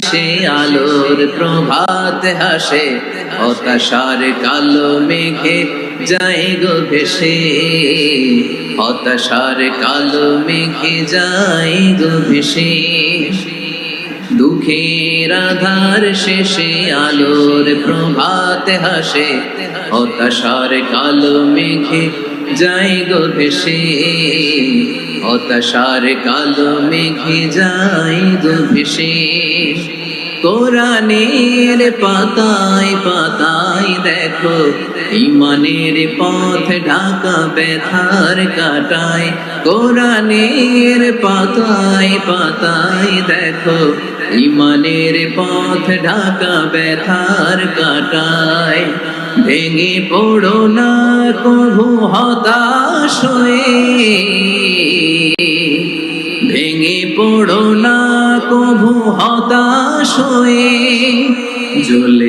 সে আলোর প্রভাত হাসে, হতাশার কালো মেঘে যায় গো ভেসে, হতাশার কালো মেঘে যায় গো ভেসে। দুঃখের আধার শেষে আলোর প্রভাত হাসে, হতাশার কালো মেঘে যায় গো ভেসে, হতাশার কালো মেঘে যায় গো ভেসে। কোরআনের পাতায় পাতায় দেখো ঈমানের পথ ঢাকা ব্যথার কাটায়, কোরআনের পাতায় পাতায় দেখো ঈমানের পথ ঢাকা ব্যথার কাটায়। ভেঙে পড়ো না কভু হতাশ হয়ে, ভেঙে পড়ো না কভু হতাশ হয়ে, জ্বলে